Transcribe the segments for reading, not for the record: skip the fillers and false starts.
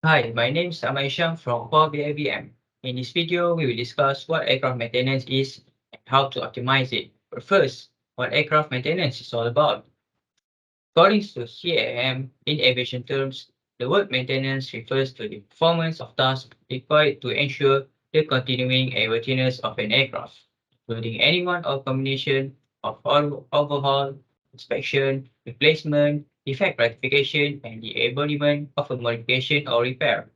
Hi, my name is Hisyam from Hisyam. In this video, we will discuss what aircraft maintenance is and how to optimize it. But first, what aircraft maintenance is all about. According to CAM, in aviation terms, the word maintenance refers to the performance of tasks required to ensure the continuing airworthiness of an aircraft, including any one or combination of overhaul, inspection, replacement, defect rectification, and the embodiment of a modification or repair.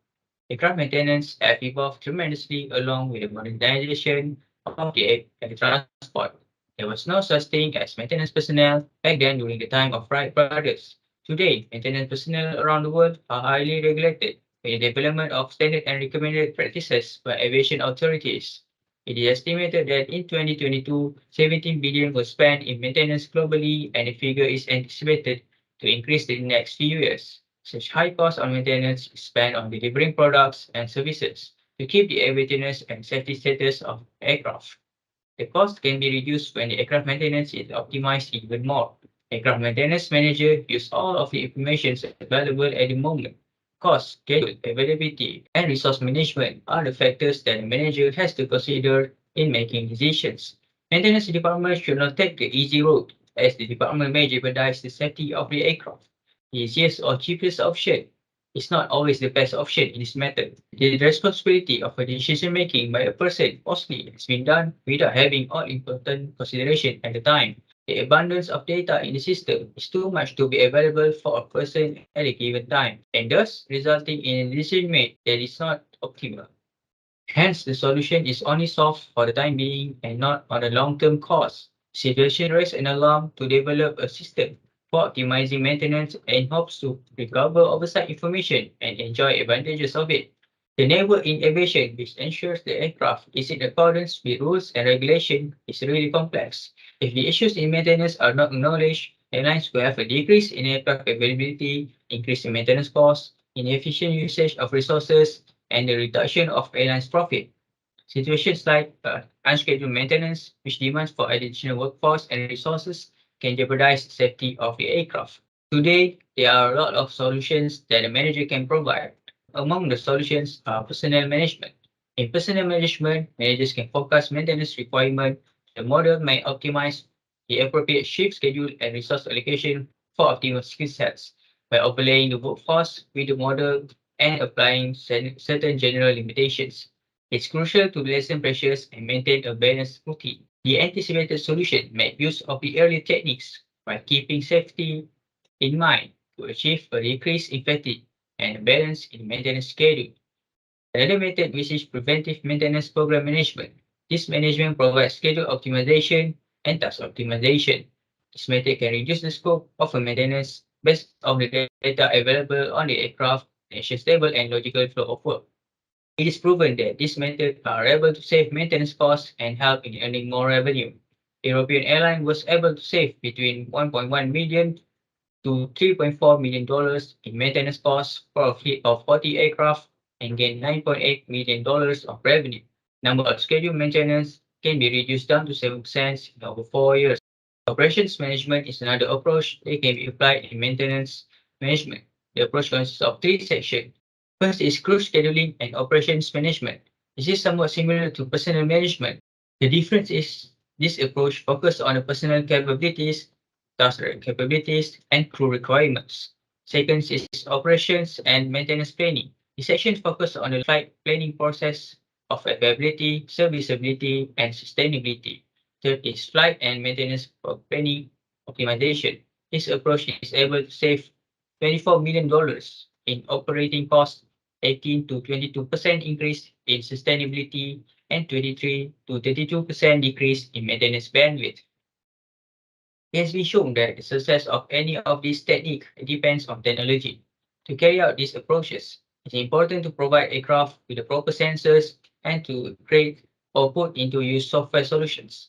Aircraft maintenance have evolved tremendously along with the modernization of the air transport. There was no such thing as maintenance personnel back then during the time of Wright brothers. Today, maintenance personnel around the world are highly regulated with the development of standard and recommended practices by aviation authorities. It is estimated that in 2022, 17 billion was spent in maintenance globally, and the figure is anticipated to increase in the next few years. Such high cost on maintenance is spent on delivering products and services to keep the airworthiness and safety status of aircraft. The cost can be reduced when the aircraft maintenance is optimized even more. Aircraft maintenance manager use all of the information available at the moment. Cost, schedule, availability, and resource management are the factors that the manager has to consider in making decisions. Maintenance department should not take the easy road, as the department may jeopardize the safety of the aircraft. The easiest or cheapest option is not always the best option in this method. The responsibility of a decision making by a person mostly has been done without having all important consideration at the time. The abundance of data in the system is too much to be available for a person at a given time, and thus resulting in a decision made that is not optimal. Hence, the solution is only solved for the time being and not on the long-term cost. Situation raised an alarm to develop a system for optimizing maintenance and hopes to recover oversight information and enjoy advantages of it. The network in aviation, which ensures the aircraft is in accordance with rules and regulation, is really complex. If the issues in maintenance are not acknowledged, airlines will have a decrease in aircraft availability, increase in maintenance costs, inefficient usage of resources, and the reduction of airlines' profit. Situations like unscheduled maintenance, which demands for additional workforce and resources, can jeopardize the safety of the aircraft. Today, there are a lot of solutions that a manager can provide. Among the solutions are personnel management. In personnel management, managers can forecast maintenance requirement. The model may optimize the appropriate shift schedule and resource allocation for optimal skill sets by overlaying the workforce with the model and applying certain general limitations. It's crucial to lessen pressures and maintain a balanced routine. The anticipated solution makes use of the earlier techniques while keeping safety in mind to achieve a decrease in fatigue and a balance in maintenance schedule. Another method which is preventive maintenance program management. This management provides schedule optimization and task optimization. This method can reduce the scope of a maintenance based on the data available on the aircraft and ensure stable and logical flow of work. It is proven that these methods are able to save maintenance costs and help in earning more revenue. European Airlines was able to save between 1.1 million to $3.4 million in maintenance costs for a fleet of 40 aircraft and gain $9.8 million of revenue. Number of scheduled maintenance can be reduced down to 7% in over 4 years. Operations management is another approach that can be applied in maintenance management. The approach consists of three sections. First is crew scheduling and operations management. This is somewhat similar to personnel management. The difference is this approach focuses on the personnel capabilities, task capabilities, and crew requirements. Second is operations and maintenance planning. This section focuses on the flight planning process of availability, serviceability, and sustainability. Third is flight and maintenance planning optimization. This approach is able to save $24 million in operating costs, 18 to 22% increase in sustainability, and 23 to 32% decrease in maintenance bandwidth. It has been shown that the success of any of these techniques depends on technology. To carry out these approaches, it's important to provide aircraft with the proper sensors and to create or put into use software solutions.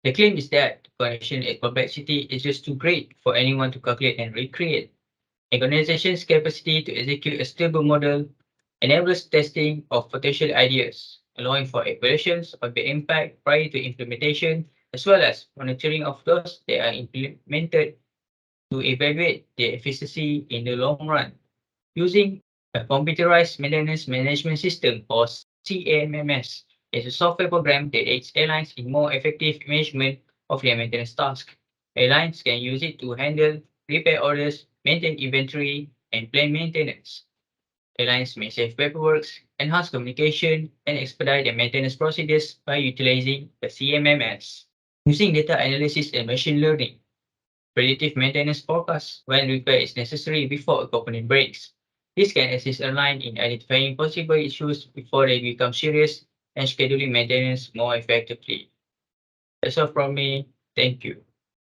The claim is that the connection and complexity is just too great for anyone to calculate and recreate. An organization's capacity to execute a stable model enables testing of potential ideas, allowing for evaluations of the impact prior to implementation, as well as monitoring of those that are implemented to evaluate their efficiency in the long run. Using A computerized maintenance management system, or CMMS, is a software program that aids airlines in more effective management of their maintenance tasks. Airlines can use it to handle repair orders, maintain inventory, and plan maintenance. Airlines may save paperwork, enhance communication, and expedite their maintenance procedures by utilizing the CMMS. Using data analysis and machine learning, predictive maintenance forecasts when repair is necessary before a component breaks. This can assist airlines in identifying possible issues before they become serious and scheduling maintenance more effectively. That's all from me. Thank you.